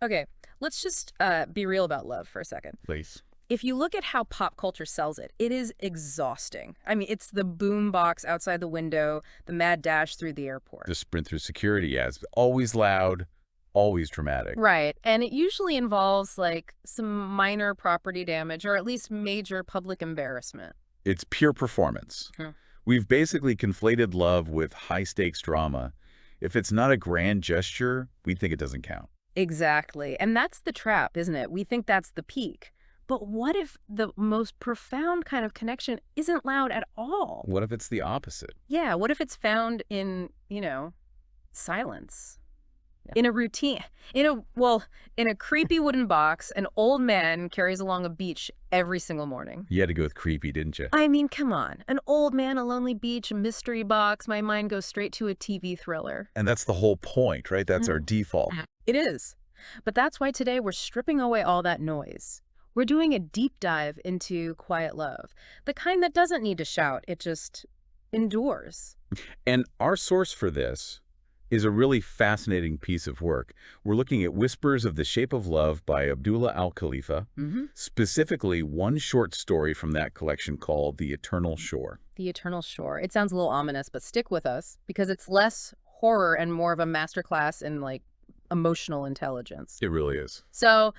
Okay, let's just be real about love for a second. Please. If you look at how pop culture sells it, it is exhausting. I mean, it's the boom box outside the window, the mad dash through the airport. The sprint through security ads, always loud, always dramatic. Right, and it usually involves, like, some minor property damage or at least major public embarrassment. It's pure performance. Hmm. We've basically conflated love with high-stakes drama. If it's not a grand gesture, we think it doesn't count. Exactly, and that's the trap, isn't it? We think that's the peak. But what if the most profound kind of connection isn't loud at all? What if it's the opposite? Yeah, what if it's found in, silence? In a routine, in a creepy wooden box, an old man carries along a beach every single morning. You had to go with creepy, didn't you? I mean, come on. An old man, a lonely beach, a mystery box. My mind goes straight to a TV thriller. And that's the whole point, right? That's our default. It is. But that's why today we're stripping away all that noise. We're doing a deep dive into quiet love, the kind that doesn't need to shout, it just endures. And our source for this is a really fascinating piece of work. We're looking at Whispers of the Shape of Love by Abdullah Al-Khalifa, specifically one short story from that collection called The Eternal Shore. The Eternal Shore. It sounds a little ominous, but stick with us because it's less horror and more of a masterclass in, like, emotional intelligence. It really is. So,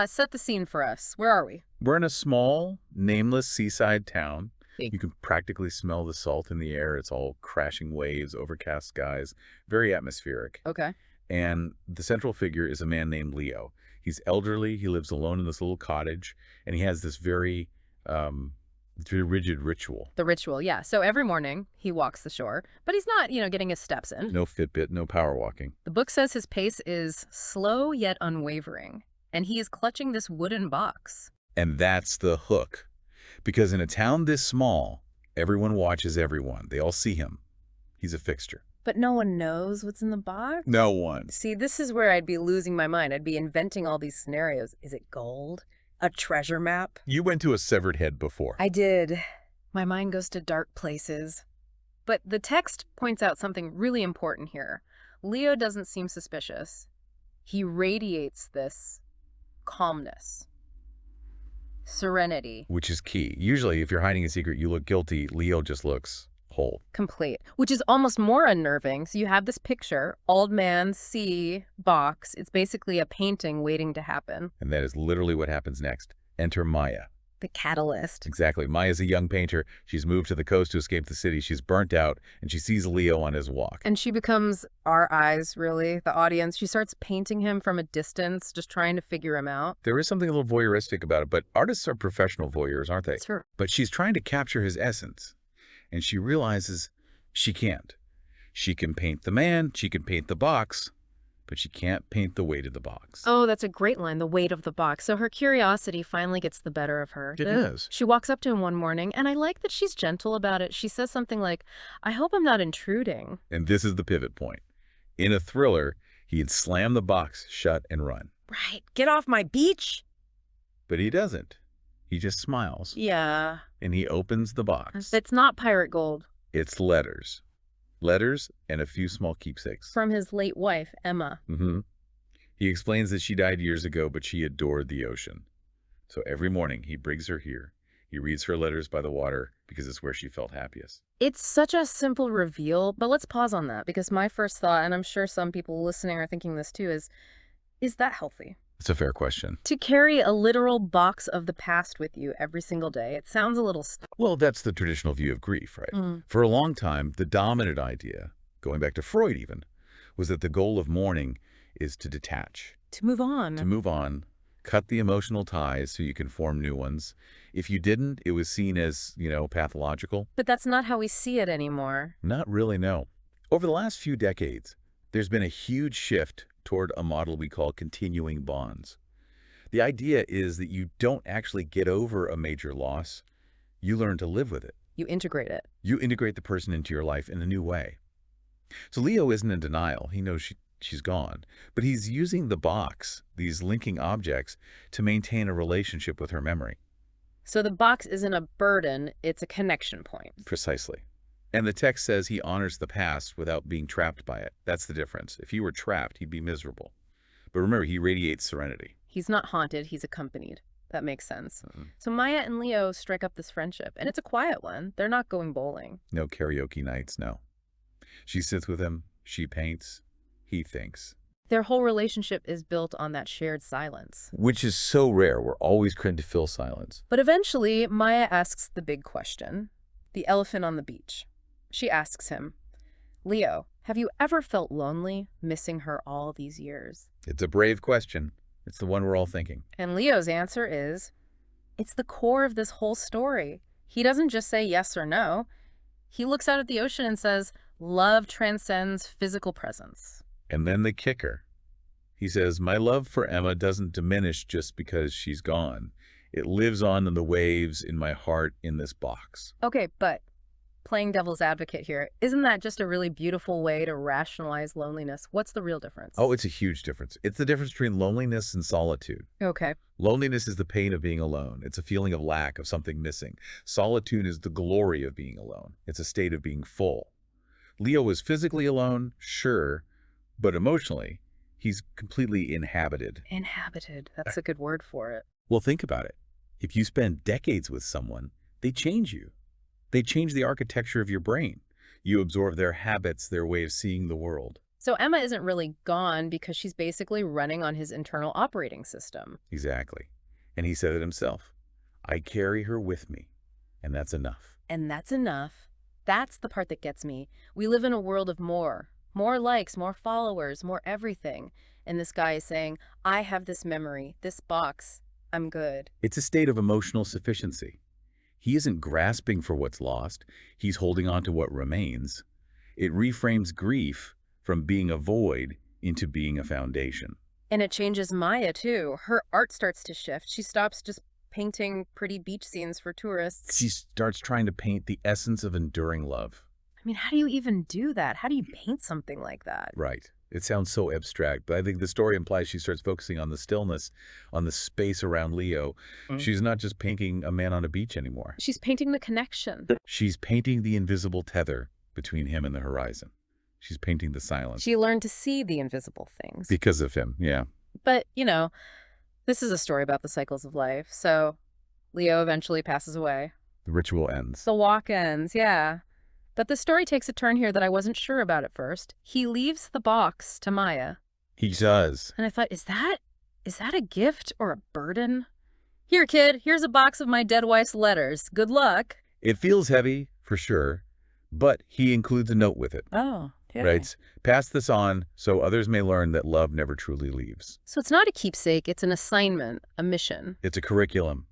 set the scene for us. Where are we? We're in a small, nameless seaside town. You can practically smell the salt in the air. It's all crashing waves, overcast skies, very atmospheric. Okay. And the central figure is a man named Leo. He's elderly. He lives alone in this little cottage, and he has this very rigid ritual. The ritual, yeah. So every morning he walks the shore, but he's not, getting his steps in. No Fitbit, no power walking. The book says his pace is slow yet unwavering, and he is clutching this wooden box. And that's the hook. Because in a town this small, everyone watches everyone. They all see him. He's a fixture. But no one knows what's in the box? No one. See, this is where I'd be losing my mind. I'd be inventing all these scenarios. Is it gold? A treasure map? You went to a severed head before. I did. My mind goes to dark places. But the text points out something really important here. Leo doesn't seem suspicious. He radiates this calmness. Serenity. Which is key. Usually, if you're hiding a secret, you look guilty. Leo just looks whole. Complete. Which is almost more unnerving. So you have this picture, old man, sea, box. It's basically a painting waiting to happen. And that is literally what happens next. Enter Maya. The catalyst. Exactly. Maya's a young painter. She's moved to the coast to escape the city. She's burnt out, and she sees Leo on his walk. And she becomes our eyes, really, the audience. She starts painting him from a distance, just trying to figure him out. There is something a little voyeuristic about it, but artists are professional voyeurs, aren't they? Sure. But she's trying to capture his essence, and she realizes she can't. She can paint the man, she can paint the box, but she can't paint the weight of the box. Oh, that's a great line, the weight of the box. So her curiosity finally gets the better of her. It does. She walks up to him one morning, and I like that she's gentle about it. She says something like, I hope I'm not intruding. And this is the pivot point. In a thriller, he'd slam the box shut and run. Right. Get off my beach. But he doesn't. He just smiles. Yeah. And he opens the box. It's not pirate gold. It's letters. Letters and a few small keepsakes. From his late wife, Emma. He explains that she died years ago, but she adored the ocean. So every morning he brings her here. He reads her letters by the water because it's where she felt happiest. It's such a simple reveal, but let's pause on that because my first thought, and I'm sure some people listening are thinking this too, is that healthy? It's a fair question. To carry a literal box of the past with you every single day, it sounds a little... Well, that's the traditional view of grief, right? For a long time, the dominant idea, going back to Freud even, was that the goal of mourning is to detach. To move on. To move on, cut the emotional ties so you can form new ones. If you didn't, it was seen as, pathological. But that's not how we see it anymore. Not really, no. Over the last few decades, there's been a huge shift toward a model we call continuing bonds. The idea is that you don't actually get over a major loss. You learn to live with it. You integrate it. You integrate the person into your life in a new way. So Leo isn't in denial. He knows she's gone. But he's using the box, these linking objects, to maintain a relationship with her memory. So the box isn't a burden, it's a connection point. Precisely. And the text says he honors the past without being trapped by it. That's the difference. If he were trapped, he'd be miserable. But remember, he radiates serenity. He's not haunted, he's accompanied. That makes sense. Mhm. So Maya and Leo strike up this friendship, and it's a quiet one. They're not going bowling. No karaoke nights, no. She sits with him, she paints, he thinks. Their whole relationship is built on that shared silence. Which is so rare. We're always trying to fill silence. But eventually, Maya asks the big question, the elephant on the beach. She asks him, Leo, have you ever felt lonely, missing her all these years? It's a brave question. It's the one we're all thinking. And Leo's answer is, it's the core of this whole story. He doesn't just say yes or no. He looks out at the ocean and says, love transcends physical presence. And then the kicker. He says, my love for Emma doesn't diminish just because she's gone. It lives on in the waves, in my heart, in this box. Okay, but playing devil's advocate here, isn't that just a really beautiful way to rationalize loneliness? What's the real difference? Oh, it's a huge difference. It's the difference between loneliness and solitude. Okay. Loneliness is the pain of being alone. It's a feeling of lack, of something missing. Solitude is the glory of being alone. It's a state of being full. Leo was physically alone, sure, but emotionally, he's completely inhabited. Inhabited. That's a good word for it. Well, think about it. If you spend decades with someone, they change you. They change the architecture of your brain. You absorb their habits, their way of seeing the world. So Emma isn't really gone because she's basically running on his internal operating system. Exactly. And he said it himself. I carry her with me, and that's enough. And that's enough. That's the part that gets me. We live in a world of more. More likes, more followers, more everything. And this guy is saying, I have this memory, this box. I'm good. It's a state of emotional sufficiency. He isn't grasping for what's lost. He's holding on to what remains. It reframes grief from being a void into being a foundation. And it changes Maya, too. Her art starts to shift. She stops just painting pretty beach scenes for tourists. She starts trying to paint the essence of enduring love. I mean, how do you even do that? How do you paint something like that? Right. It sounds so abstract, but I think the story implies she starts focusing on the stillness, on the space around Leo. She's not just painting a man on a beach anymore. She's painting the connection. She's painting the invisible tether between him and the horizon. She's painting the silence. She learned to see the invisible things. Because of him, yeah. But, you know, this is a story about the cycles of life. So Leo eventually passes away. The ritual ends. The walk ends, yeah. But the story takes a turn here that I wasn't sure about at first. He leaves the box to Maya. He does. And I thought, is that a gift or a burden? Here, kid, here's a box of my dead wife's letters. Good luck. It feels heavy, for sure, but he includes a note with it. Oh, yeah. Right? Pass this on so others may learn that love never truly leaves. So it's not a keepsake, it's an assignment, a mission. It's a curriculum.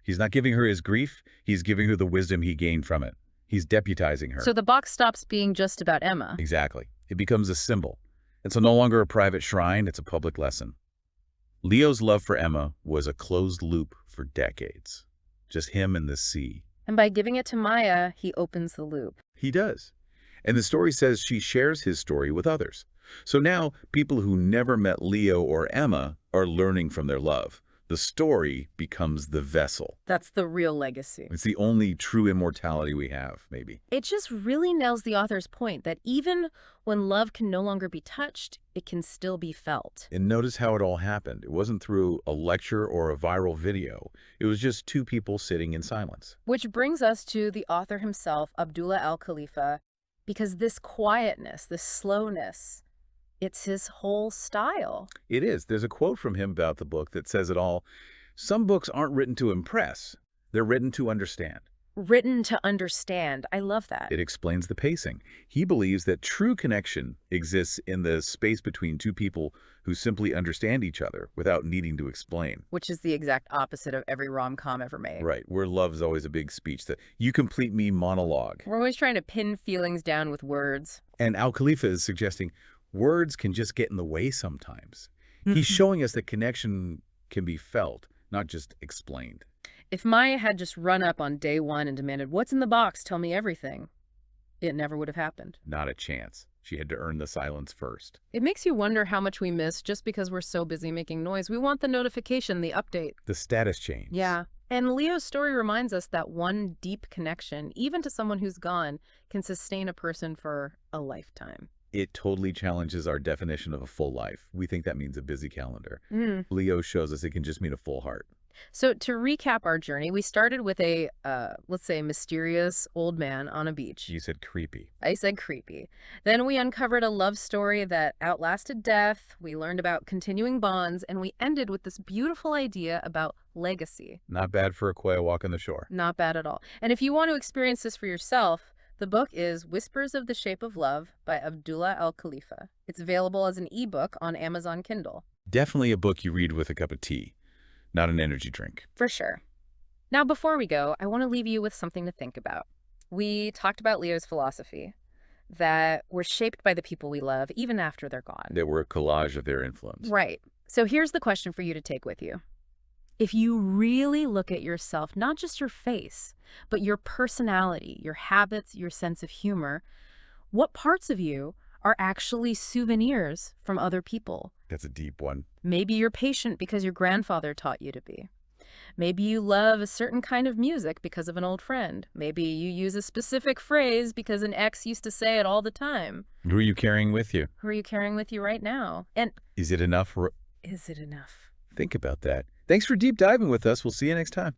He's not giving her his grief, he's giving her the wisdom he gained from it. He's deputizing her. So the box stops being just about Emma. Exactly. It becomes a symbol. It's no longer a private shrine, it's a public lesson. Leo's love for Emma was a closed loop for decades. Just him and the sea. And by giving it to Maya, he opens the loop. He does. And the story says she shares his story with others. So now people who never met Leo or Emma are learning from their love. The story becomes the vessel. That's the real legacy. It's the only true immortality we have, maybe. It just really nails the author's point that even when love can no longer be touched, it can still be felt. And notice how it all happened. It wasn't through a lecture or a viral video. It was just two people sitting in silence. Which brings us to the author himself, Abdullah al-Khalifa, because this quietness, this slowness, it's his whole style. It is. There's a quote from him about the book that says it all. Some books aren't written to impress. They're written to understand. Written to understand. I love that. It explains the pacing. He believes that true connection exists in the space between two people who simply understand each other without needing to explain. Which is the exact opposite of every rom-com ever made. Right, where love is always a big speech, that you complete me monologue. We're always trying to pin feelings down with words. And Al-Khalifa is suggesting words can just get in the way sometimes. He's showing us that connection can be felt, not just explained. If Maya had just run up on day one and demanded, "What's in the box? Tell me everything," it never would have happened. Not a chance. She had to earn the silence first. It makes you wonder how much we miss just because we're so busy making noise. We want the notification, the update. The status change. Yeah. And Leo's story reminds us that one deep connection, even to someone who's gone, can sustain a person for a lifetime. It totally challenges our definition of a full life. We think that means a busy calendar. Leo shows us it can just mean a full heart. So to recap our journey, we started with a, let's say, mysterious old man on a beach. You said creepy. I said creepy. Then we uncovered a love story that outlasted death. We learned about continuing bonds, and we ended with this beautiful idea about legacy. Not bad for a quail walk on the shore. Not bad at all. And if you want to experience this for yourself, the book is Whispers of the Shape of Love by Abdullah Al-Khalifa. It's available as an ebook on Amazon Kindle. Definitely a book you read with a cup of tea, not an energy drink. For sure. Now, before we go, I want to leave you with something to think about. We talked about Leo's philosophy, that we're shaped by the people we love even after they're gone. That were a collage of their influence. Right. So here's the question for you to take with you. If you really look at yourself, not just your face, but your personality, your habits, your sense of humor, what parts of you are actually souvenirs from other people? That's a deep one. Maybe you're patient because your grandfather taught you to be. Maybe you love a certain kind of music because of an old friend. Maybe you use a specific phrase because an ex used to say it all the time. Who are you carrying with you? Who are you carrying with you right now? And is it enough? Is it enough? Think about that. Thanks for deep diving with us. We'll see you next time.